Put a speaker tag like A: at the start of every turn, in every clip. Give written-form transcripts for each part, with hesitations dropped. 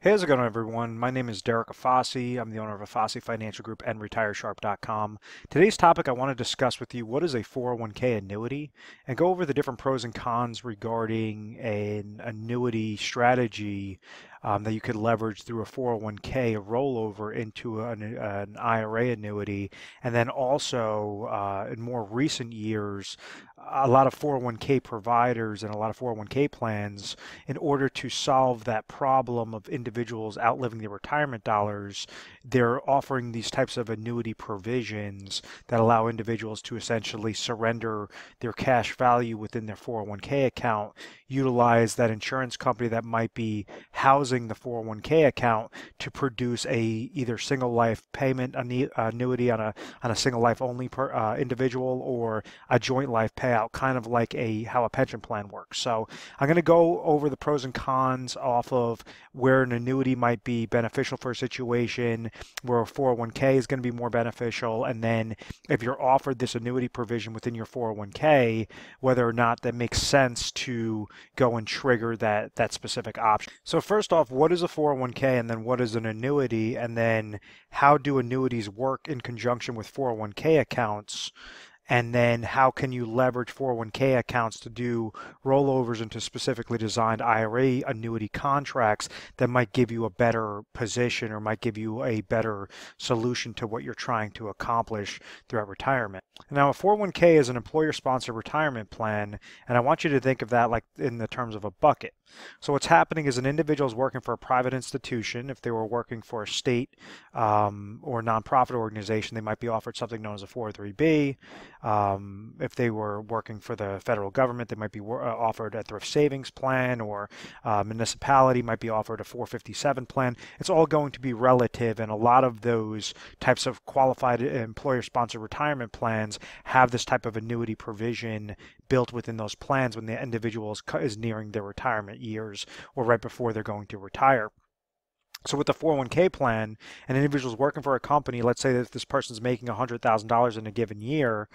A: Hey, how's it going, everyone? My name is Derek Afasi. I'm the owner of Afasi Financial Group and RetireSharp.com. Today's topic, I want to discuss with you what is a 401k annuity and go over the different pros and cons regarding an annuity strategy that you could leverage through a 401k, a rollover into an IRA annuity, and then also in more recent years, a lot of 401k providers and a lot of 401k plans, in order to solve that problem of individuals outliving their retirement dollars, they're offering these types of annuity provisions that allow individuals to essentially surrender their cash value within their 401k account, utilize that insurance company that might be housing the 401k account to produce a either single life payment annuity on a single life only per individual, or a joint life payout, kind of like how a pension plan works. So I'm going to go over the pros and cons off of where an annuity might be beneficial for a situation, where a 401k is going to be more beneficial, and then if you're offered this annuity provision within your 401k, whether or not that makes sense to go and trigger that specific option. So first off, what is a 401k, and then what is an annuity, and then how do annuities work in conjunction with 401k accounts? And then how can you leverage 401k accounts to do rollovers into specifically designed IRA annuity contracts that might give you a better position or might give you a better solution to what you're trying to accomplish throughout retirement. Now, a 401k is an employer-sponsored retirement plan, and I want you to think of that like in the terms of a bucket. So what's happening is an individual is working for a private institution. If they were working for a state or nonprofit organization, they might be offered something known as a 403b. If they were working for the federal government, they might be offered a thrift savings plan, or municipality might be offered a 457 plan. It's all going to be relative, and a lot of those types of qualified employer-sponsored retirement plans have this type of annuity provision built within those plans when the individual is nearing their retirement years or right before they're going to retire. So with the 401k plan, an individual is working for a company. Let's say that this person's making $100,000 in a given year.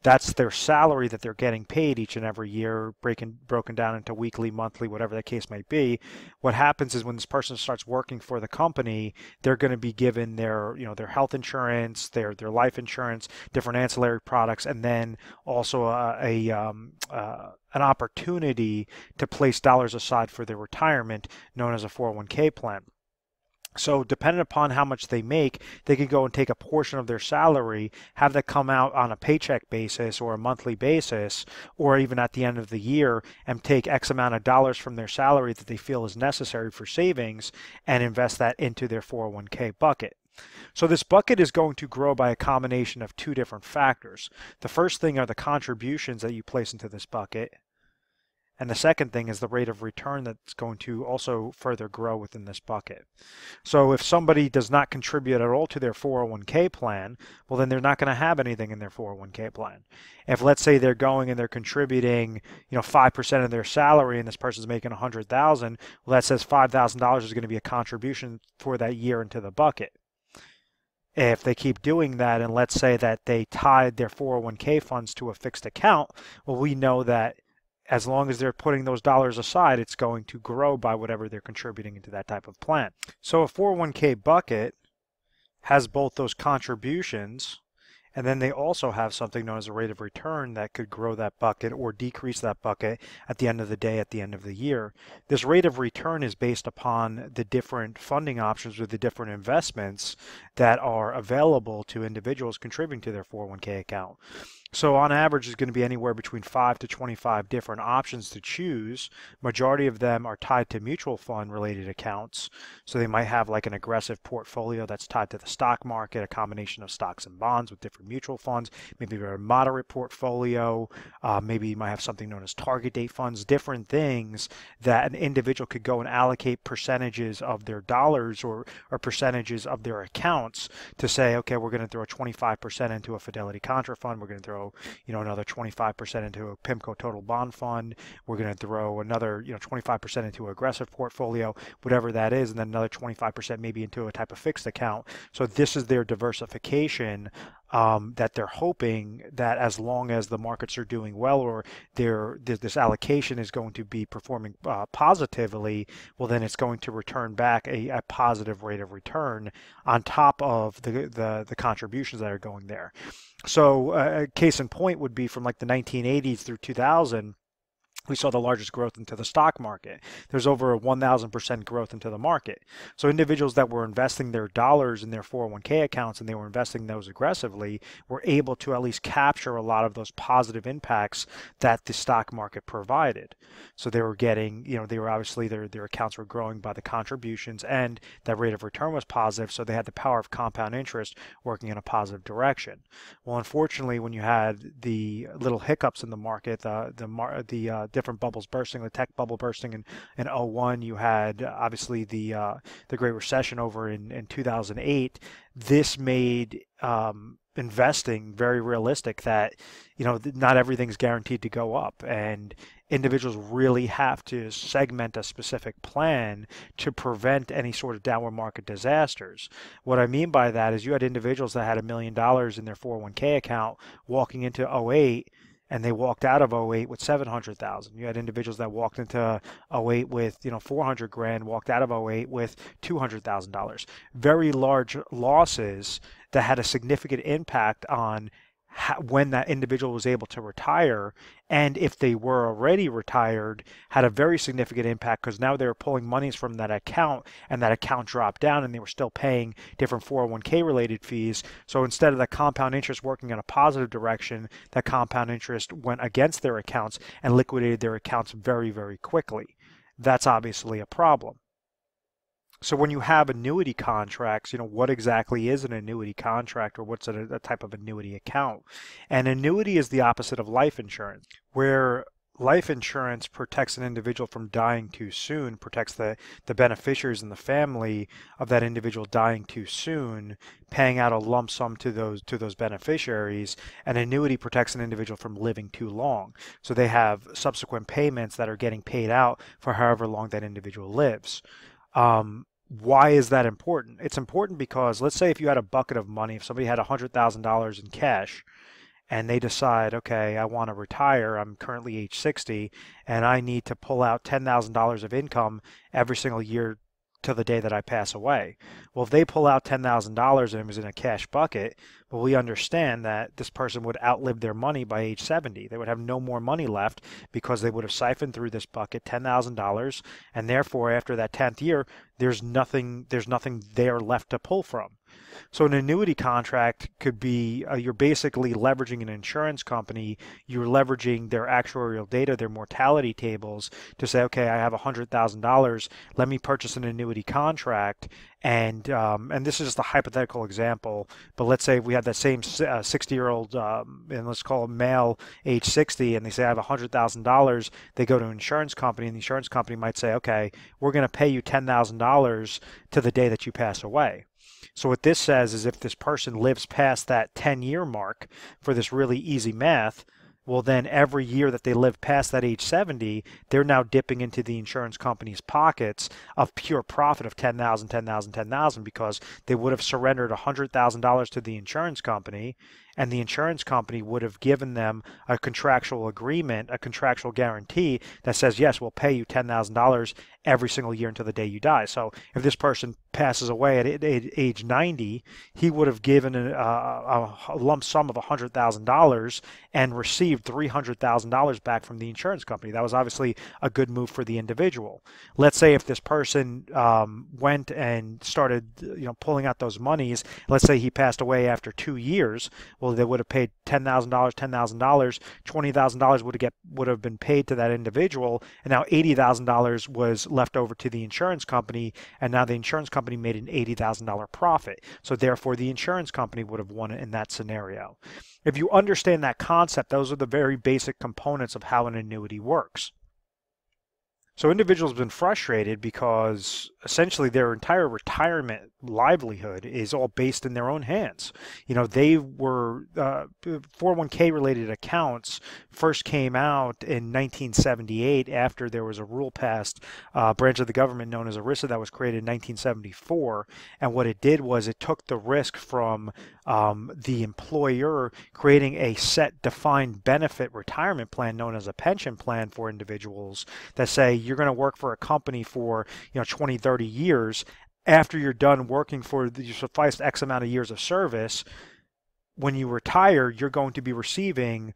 A: That's their salary that they're getting paid each and every year, broken down into weekly, monthly, whatever the case might be. What happens is when this person starts working for the company, they're going to be given their health insurance, their life insurance, different ancillary products, and then also an opportunity to place dollars aside for their retirement, known as a 401k plan. So depending upon how much they make, they can go and take a portion of their salary, have that come out on a paycheck basis or a monthly basis, or even at the end of the year, and take X amount of dollars from their salary that they feel is necessary for savings and invest that into their 401k bucket. So this bucket is going to grow by a combination of two different factors. The first thing are the contributions that you place into this bucket. And the second thing is the rate of return that's going to also further grow within this bucket. So if somebody does not contribute at all to their 401k plan, well, then they're not going to have anything in their 401k plan. If, let's say, they're going and they're contributing, 5% of their salary, and this person's making $100,000, well, that says $5,000 is going to be a contribution for that year into the bucket. If they keep doing that, and let's say that they tied their 401k funds to a fixed account, well, we know that as long as they're putting those dollars aside, it's going to grow by whatever they're contributing into that type of plan. So a 401k bucket has both those contributions, and then they also have something known as a rate of return that could grow that bucket or decrease that bucket at the end of the day, at the end of the year. This rate of return is based upon the different funding options with the different investments that are available to individuals contributing to their 401k account. So on average, it's going to be anywhere between 5 to 25 different options to choose. Majority of them are tied to mutual fund related accounts. So they might have like an aggressive portfolio that's tied to the stock market, a combination of stocks and bonds with different mutual funds, maybe a moderate portfolio, maybe you might have something known as target date funds, different things that an individual could go and allocate percentages of their dollars or percentages of their accounts to say, okay, we're going to throw 25% into a Fidelity Contra fund, we're going to throw another 25% into a PIMCO total bond fund. We're going to throw another 25% into an aggressive portfolio, whatever that is, and then another 25% maybe into a type of fixed account. So this is their diversification that they're hoping that as long as the markets are doing well, or this allocation is going to be performing positively, well, then it's going to return back a positive rate of return on top of the contributions that are going there. So a case in point would be from like the 1980s through 2000. We saw the largest growth into the stock market. There's over a 1,000% growth into the market. So individuals that were investing their dollars in their 401k accounts, and they were investing those aggressively, were able to at least capture a lot of those positive impacts that the stock market provided. So they were getting, they were obviously, their accounts were growing by the contributions, and that rate of return was positive, so they had the power of compound interest working in a positive direction. Well, unfortunately, when you had the little hiccups in the market, the different bubbles bursting, the tech bubble bursting in 01, you had obviously the Great Recession over in 2008. This made investing very realistic, that not everything's guaranteed to go up, and individuals really have to segment a specific plan to prevent any sort of downward market disasters. What I mean by that is you had individuals that had $1 million in their 401k account walking into 08, and they walked out of 08 with 700,000. You had individuals that walked into 08 with 400 grand, walked out of 08 with $200,000. Very large losses that had a significant impact on when that individual was able to retire, and if they were already retired, had a very significant impact, because now they were pulling monies from that account, and that account dropped down, and they were still paying different 401k related fees. So instead of the compound interest working in a positive direction, that compound interest went against their accounts and liquidated their accounts very, very quickly. That's obviously a problem. So when you have annuity contracts, what exactly is an annuity contract, or what's a type of annuity account? An annuity is the opposite of life insurance, where life insurance protects an individual from dying too soon, protects the beneficiaries and the family of that individual dying too soon, paying out a lump sum to those beneficiaries. An annuity protects an individual from living too long. So they have subsequent payments that are getting paid out for however long that individual lives. Why is that important? It's important because, let's say if you had a bucket of money, if somebody had $100,000 in cash, and they decide, okay, I want to retire, I'm currently age 60, and I need to pull out $10,000 of income every single year to the day that I pass away. Well, if they pull out $10,000 and it was in a cash bucket, well, we understand that this person would outlive their money by age 70. They would have no more money left, because they would have siphoned through this bucket $10,000, and therefore after that 10th year, there's nothing there left to pull from. So an annuity contract could be, you're basically leveraging an insurance company, you're leveraging their actuarial data, their mortality tables, to say, okay, I have $100,000, let me purchase an annuity contract, and this is just a hypothetical example, but let's say we have that same 60-year-old, and let's call him male, age 60, and they say I have $100,000, they go to an insurance company, and the insurance company might say, okay, we're going to pay you $10,000 to the day that you pass away. So what this says is, if this person lives past that 10-year mark, for this really easy math, well, then every year that they live past that age 70, they're now dipping into the insurance company's pockets of pure profit of $10,000, $10,000, $10,000, because they would have surrendered $100,000 to the insurance company, and the insurance company would have given them a contractual agreement, a contractual guarantee that says, yes, we'll pay you $10,000 every single year until the day you die. So if this person passes away at age 90, he would have given a lump sum of $100,000 and received $300,000 back from the insurance company. That was obviously a good move for the individual. Let's say if this person went and started pulling out those monies, let's say he passed away after 2 years, well, they would have paid $10,000, $10,000, $20,000 would have been paid to that individual, and now $80,000 was left over to the insurance company, and now the insurance company made an $80,000 profit. So therefore, the insurance company would have won it in that scenario. If you understand that concept, those are the very basic components of how an annuity works. So individuals have been frustrated because essentially their entire retirement livelihood is all based in their own hands. You know, they were 401k related accounts first came out in 1978 after there was a rule passed, branch of the government known as ERISA that was created in 1974. And what it did was it took the risk from the employer creating a set defined benefit retirement plan known as a pension plan for individuals that say you're going to work for a company for 20, 30 years. After you're done working for the sufficed X amount of years of service, when you retire, you're going to be receiving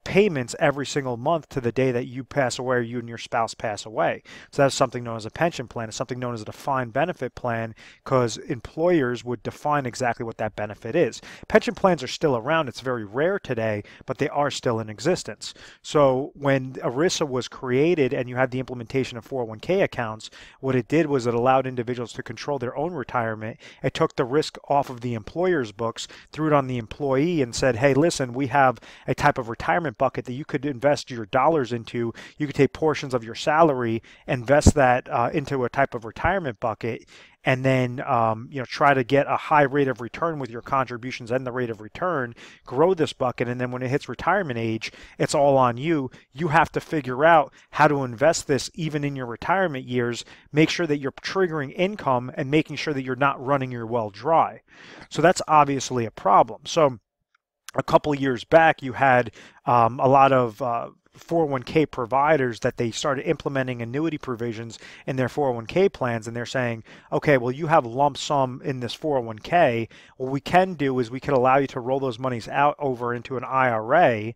A: payments every single month to the day that you pass away or you and your spouse pass away. So that's something known as a pension plan. It's something known as a defined benefit plan because employers would define exactly what that benefit is. Pension plans are still around. It's very rare today, but they are still in existence. So when ERISA was created and you had the implementation of 401k accounts, what it did was it allowed individuals to control their own retirement. It took the risk off of the employer's books, threw it on the employee and said, hey, listen, we have a type of retirement bucket that you could invest your dollars into. You could take portions of your salary, invest that into a type of retirement bucket, and then try to get a high rate of return with your contributions and the rate of return, grow this bucket, and then when it hits retirement age, it's all on you. You have to figure out how to invest this even in your retirement years, make sure that you're triggering income and making sure that you're not running your well dry. So that's obviously a problem. So a couple of years back, you had a lot of 401k providers that they started implementing annuity provisions in their 401k plans, and they're saying, okay, well, you have lump sum in this 401k. What we can do is we can allow you to roll those monies out over into an IRA,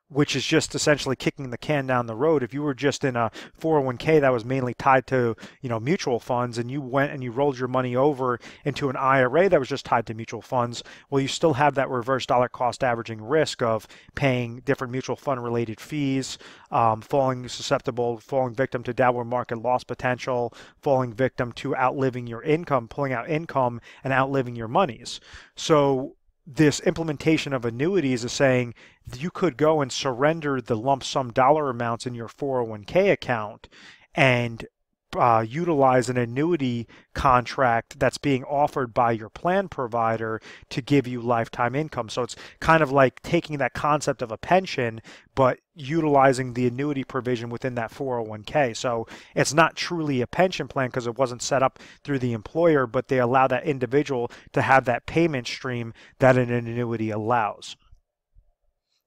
A: which is just essentially kicking the can down the road. If you were just in a 401k that was mainly tied to, mutual funds, and you went and you rolled your money over into an IRA that was just tied to mutual funds, well, you still have that reverse dollar cost averaging risk of paying different mutual fund related fees, falling victim to downward market loss potential, falling victim to outliving your income, pulling out income and outliving your monies. So this implementation of annuities is saying you could go and surrender the lump sum dollar amounts in your 401k account and utilize an annuity contract that's being offered by your plan provider to give you lifetime income. So it's kind of like taking that concept of a pension, but utilizing the annuity provision within that 401k. So it's not truly a pension plan because it wasn't set up through the employer, but they allow that individual to have that payment stream that an annuity allows.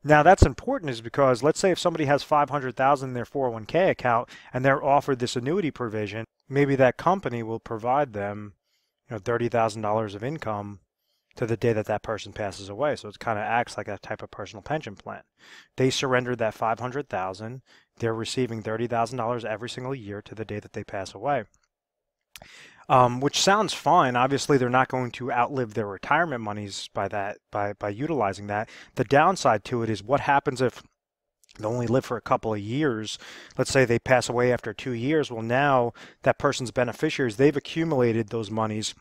A: Now that's important is because let's say if somebody has $500,000 in their 401k account and they're offered this annuity provision, maybe that company will provide them $30,000 of income to the day that that person passes away. So it kind of acts like a type of personal pension plan. They surrendered that $500,000. They're receiving $30,000 every single year to the day that they pass away. Which sounds fine. Obviously, they're not going to outlive their retirement monies by utilizing that. The downside to it is what happens if they only live for a couple of years. Let's say they pass away after 2 years. Well, now that person's beneficiaries, they've accumulated those monies.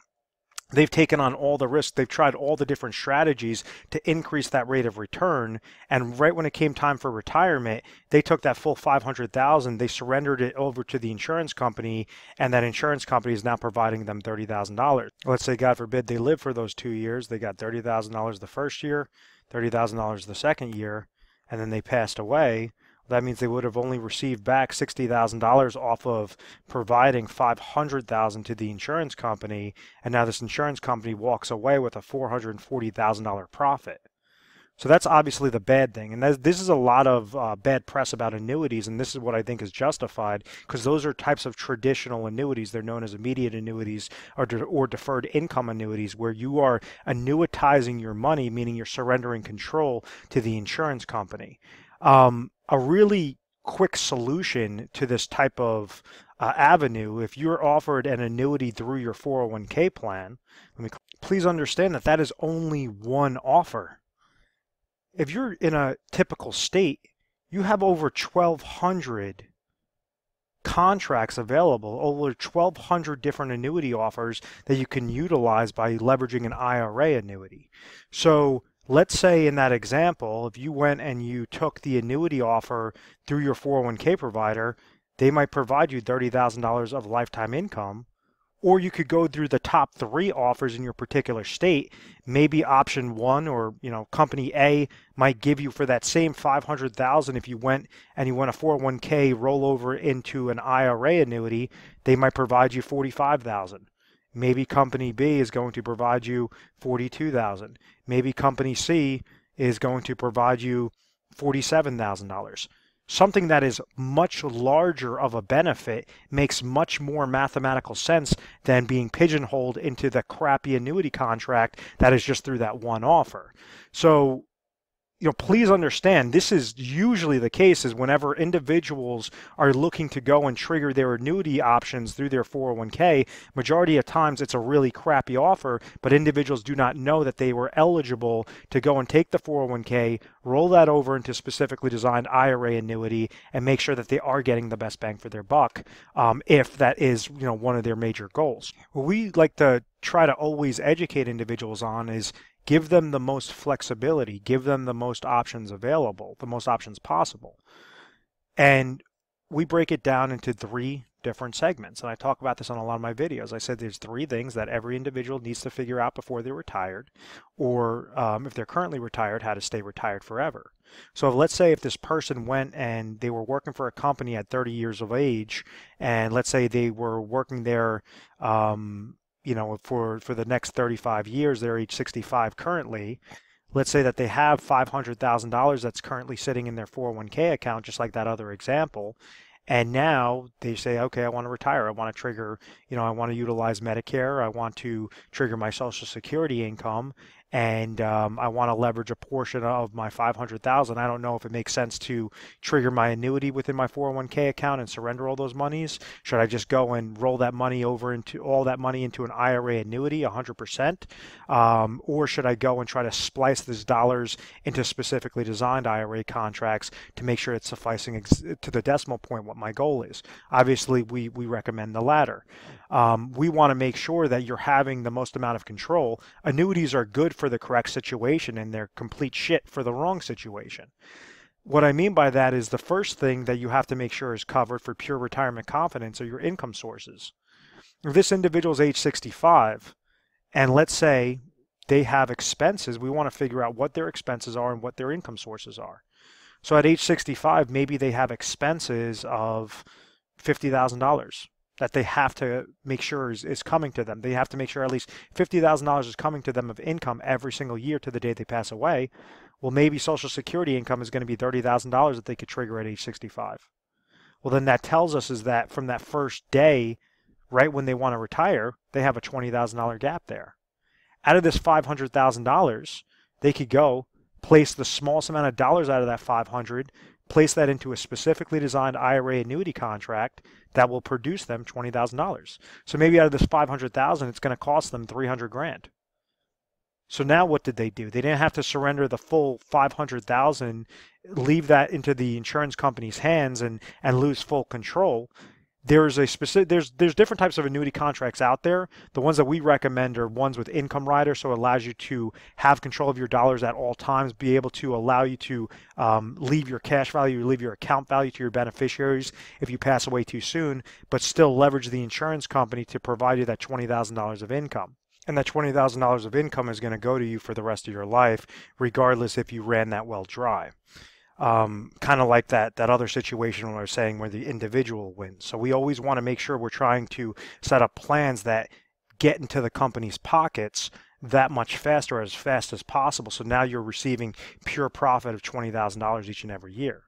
A: They've taken on all the risk. They've tried all the different strategies to increase that rate of return. And right when it came time for retirement, they took that full $500,000, they surrendered it over to the insurance company, and that insurance company is now providing them $30,000. Let's say, God forbid, they live for those 2 years. They got $30,000 the first year, $30,000 the second year, and then they passed away. That means they would have only received back $60,000 off of providing $500,000 to the insurance company, and now this insurance company walks away with a $440,000 profit. So that's obviously the bad thing, and this is a lot of bad press about annuities, and this is what I think is justified because those are types of traditional annuities. They're known as immediate annuities or deferred income annuities, where you are annuitizing your money, meaning you're surrendering control to the insurance company. A really quick solution to this type of avenue, if you're offered an annuity through your 401k plan, please understand that that is only one offer. If you're in a typical state, you have over 1,200 contracts available, over 1,200 different annuity offers that you can utilize by leveraging an IRA annuity. So let's say in that example, if you went and you took the annuity offer through your 401k provider, they might provide you $30,000 of lifetime income. Or you could go through the top 3 offers in your particular state. Maybe option 1 or company A might give you for that same $500,000. If you went a 401k rollover into an IRA annuity, they might provide you $45,000. Maybe company B is going to provide you $42,000. Maybe company C is going to provide you $47,000. Something that is much larger of a benefit makes much more mathematical sense than being pigeonholed into the crappy annuity contract that is just through that one offer. So, please understand, this is usually the case is whenever individuals are looking to go and trigger their annuity options through their 401k, majority of times it's a really crappy offer, but individuals do not know that they were eligible to go and take the 401k, roll that over into specifically designed IRA annuity, and make sure that they are getting the best bang for their buck, if that is one of their major goals. What we like to try to always educate individuals on is give them the most flexibility, give them the most options available, the most options possible. And we break it down into 3 different segments. And I talk about this on a lot of my videos. I said there's 3 things that every individual needs to figure out before they're retired, or if they're currently retired, how to stay retired forever. So let's say if this person went and they were working for a company at 30 years of age, and let's say they were working there for the next 35 years, they're age 65 currently. Let's say that they have $500,000 that's currently sitting in their 401k account, just like that other example. And now they say, okay, I want to retire. I want to trigger, I want to utilize Medicare. I want to trigger my Social Security income. And I want to leverage a portion of my $500,000. I don't know if it makes sense to trigger my annuity within my 401k account and surrender all those monies. Should I just go and roll that money over into an IRA annuity, 100%? Or should I go and try to splice these dollars into specifically designed IRA contracts to make sure it's sufficing to the decimal point what my goal is? Obviously, we recommend the latter. We want to make sure that you're having the most amount of control. Annuities are good for the correct situation and they're complete shit for the wrong situation. What I mean by that is the first thing that you have to make sure is covered for pure retirement confidence are your income sources. If this individual is age 65 and let's say they have expenses, we want to figure out what their expenses are and what their income sources are. So at age 65, maybe they have expenses of $50,000 that they have to make sure is coming to them. They have to make sure at least $50,000 is coming to them of income every single year to the day they pass away. Well, maybe Social Security income is going to be $30,000 that they could trigger at age 65. Well, then that tells us is that from that first day, right when they want to retire, they have a $20,000 gap there. Out of this $500,000, they could go place the smallest amount of dollars out of that $500,000, place that into a specifically designed IRA annuity contract that will produce them $20,000. So maybe out of this $500,000, it's going to cost them $300,000. So now what did they do? They didn't have to surrender the full $500,000, leave that into the insurance company's hands and lose full control. There's different types of annuity contracts out there. The ones that we recommend are ones with income rider, so it allows you to have control of your dollars at all times, be able to allow you to leave your cash value, leave your account value to your beneficiaries if you pass away too soon, but still leverage the insurance company to provide you that $20,000 of income. And that $20,000 of income is going to go to you for the rest of your life, regardless if you ran that well dry. Kind of like that other situation when I was saying where the individual wins. So we always want to make sure we're trying to set up plans that get into the company's pockets that much faster, as fast as possible. So now you're receiving pure profit of $20,000 each and every year.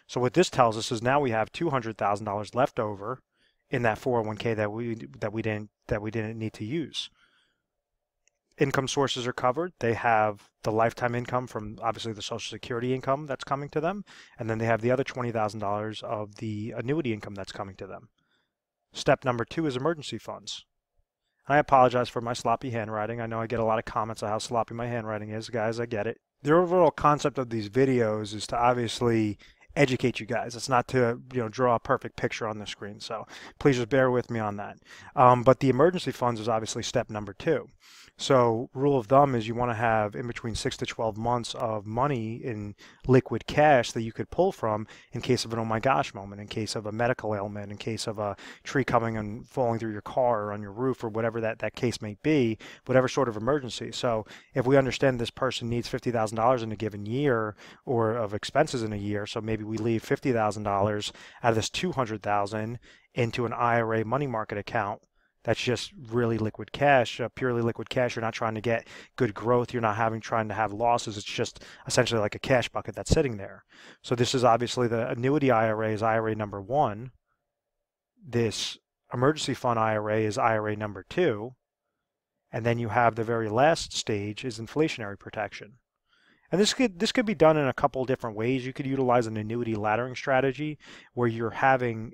A: So what this tells us is now we have $200,000 left over in that 401k that we didn't need to use. Income sources are covered. They have the lifetime income from obviously the Social Security income that's coming to them, and then they have the other $20,000 of the annuity income that's coming to them. Step number 2 is emergency funds. I apologize for my sloppy handwriting. I know I get a lot of comments on how sloppy my handwriting is. Guys, I get it. The overall concept of these videos is to obviously educate you guys. It's not to draw a perfect picture on the screen. So please just bear with me on that. But the emergency funds is obviously step number 2. So rule of thumb is you want to have in between 6 to 12 months of money in liquid cash that you could pull from in case of an oh my gosh moment, in case of a medical ailment, in case of a tree coming and falling through your car or on your roof or whatever that case may be, whatever sort of emergency. So if we understand this person needs $50,000 in a given year or of expenses in a year, so maybe we leave $50,000 out of this $200,000 into an IRA money market account. That's just really liquid cash, purely liquid cash. You're not trying to get good growth. You're not trying to have losses. It's just essentially like a cash bucket that's sitting there. So this is obviously the annuity IRA is IRA number 1. This emergency fund IRA is IRA number 2. And then you have the very last stage is inflationary protection. And this could be done in a couple different ways. You could utilize an annuity laddering strategy where you're having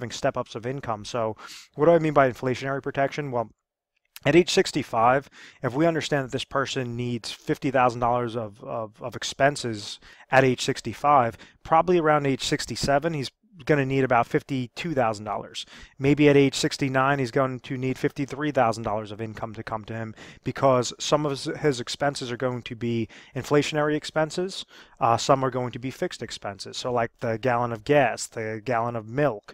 A: step-ups of income. So what do I mean by inflationary protection? Well, at age 65, if we understand that this person needs $50,000 of expenses at age 65, probably around age 67, he's going to need about $52,000. Maybe at age 69, he's going to need $53,000 of income to come to him because some of his expenses are going to be inflationary expenses. Some are going to be fixed expenses. So like the gallon of gas, the gallon of milk,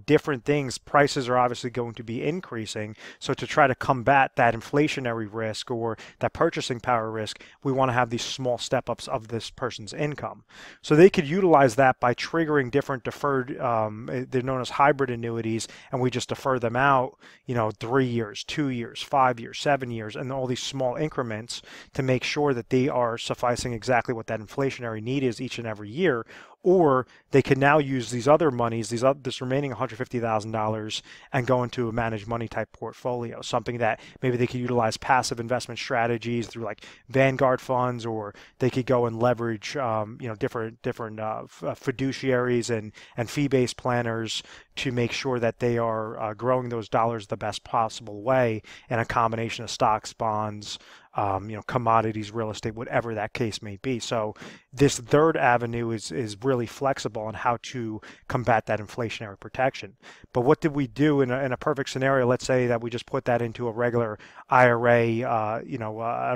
A: different things. Prices are obviously going to be increasing. So to try to combat that inflationary risk or that purchasing power risk, we want to have these small step-ups of this person's income. So they could utilize that by triggering different deferred, they're known as hybrid annuities, and we just defer them out, 3 years, 2 years, 5 years, 7 years, and all these small increments to make sure that they are sufficing exactly what that inflationary need is each and every year. Or they can now use these other monies, this remaining $150,000, and go into a managed money type portfolio, something that maybe they could utilize passive investment strategies through like Vanguard funds, or they could go and leverage, different fiduciaries and fee-based planners to make sure that they are growing those dollars the best possible way in a combination of stocks, bonds, commodities, real estate, whatever that case may be. So this third avenue is really flexible on how to combat that inflationary protection. But what did we do in a perfect scenario? Let's say that we just put that into a regular IRA, a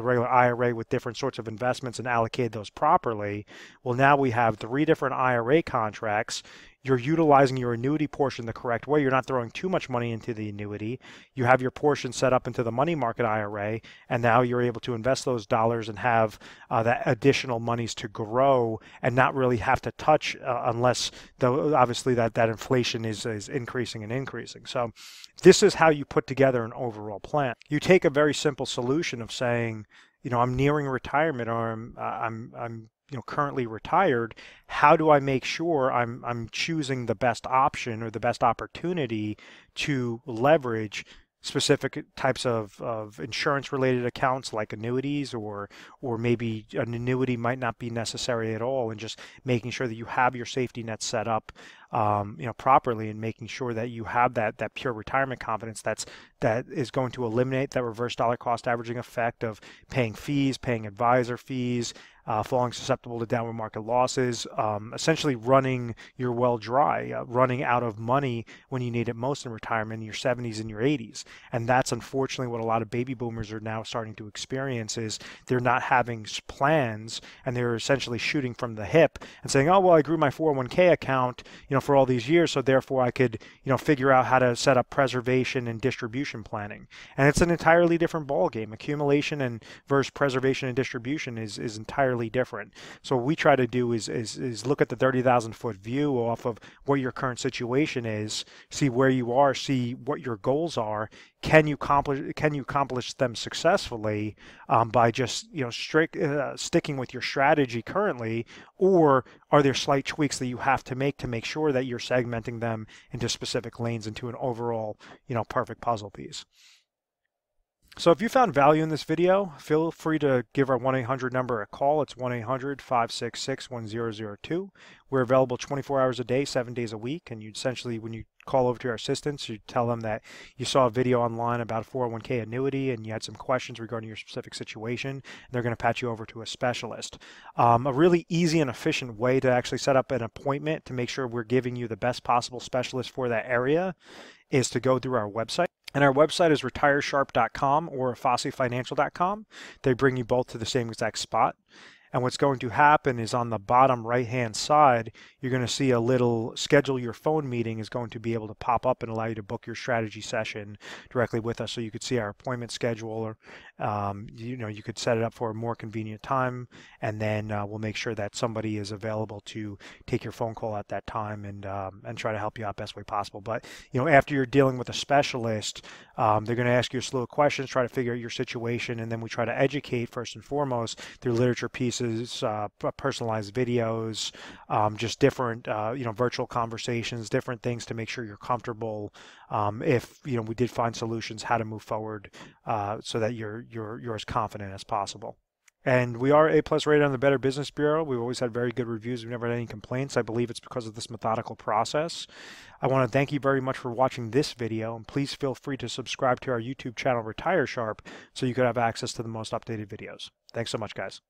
A: regular IRA with different sorts of investments and allocate those properly. Well, now we have 3 different IRA contracts. You're utilizing your annuity portion the correct way. You're not throwing too much money into the annuity. You have your portion set up into the money market IRA, and now you're able to invest those dollars and have that additional monies to grow and not really have to touch unless obviously that inflation is increasing and increasing. So this is how you put together an overall plan. You take a very simple solution of saying, I'm nearing retirement, or I'm currently retired. How do I make sure I'm choosing the best option or the best opportunity to leverage specific types of insurance related accounts like annuities, or maybe an annuity might not be necessary at all, and just making sure that you have your safety net set up properly, and making sure that you have that pure retirement confidence that is going to eliminate that reverse dollar cost averaging effect of paying fees, paying advisor fees, falling susceptible to downward market losses, essentially running your well dry, running out of money when you need it most in retirement in your 70s and your 80s. And that's unfortunately what a lot of baby boomers are now starting to experience, is they're not having plans, and they're essentially shooting from the hip and saying, oh, well, I grew my 401k account, for all these years, so therefore I could, figure out how to set up preservation and distribution planning. And it's an entirely different ballgame. Accumulation and versus preservation and distribution is entirely different. So what we try to do is look at the 30,000-foot view off of what your current situation is, see where you are, see what your goals are. Can you accomplish them successfully by just sticking with your strategy currently, or are there slight tweaks that you have to make sure that you're segmenting them into specific lanes into an overall perfect puzzle piece? So if you found value in this video, feel free to give our 1-800 number a call. It's 1-800-566-1002. We're available 24 hours a day, 7 days a week. And you essentially, when you call over to our assistants, you tell them that you saw a video online about a 401k annuity and you had some questions regarding your specific situation. And they're going to patch you over to a specialist. A really easy and efficient way to actually set up an appointment to make sure we're giving you the best possible specialist for that area is to go through our website. And our website is retiresharp.com or fosseyfinancial.com. They bring you both to the same exact spot. And what's going to happen is on the bottom right-hand side, you're going to see a little schedule your phone meeting is going to be able to pop up and allow you to book your strategy session directly with us. So you could see our appointment schedule, or you could set it up for a more convenient time, and then we'll make sure that somebody is available to take your phone call at that time and try to help you out best way possible. But after you're dealing with a specialist, they're going to ask you a slew of questions, try to figure out your situation, and then we try to educate first and foremost through literature pieces, personalized videos, just different virtual conversations, different things to make sure you're comfortable. If we did find solutions, how to move forward so that you're as confident as possible. And we are A+ rated on the Better Business Bureau. We've always had very good reviews. We've never had any complaints. I believe it's because of this methodical process. I want to thank you very much for watching this video, and please feel free to subscribe to our YouTube channel, Retire Sharp, so you could have access to the most updated videos. Thanks so much, guys.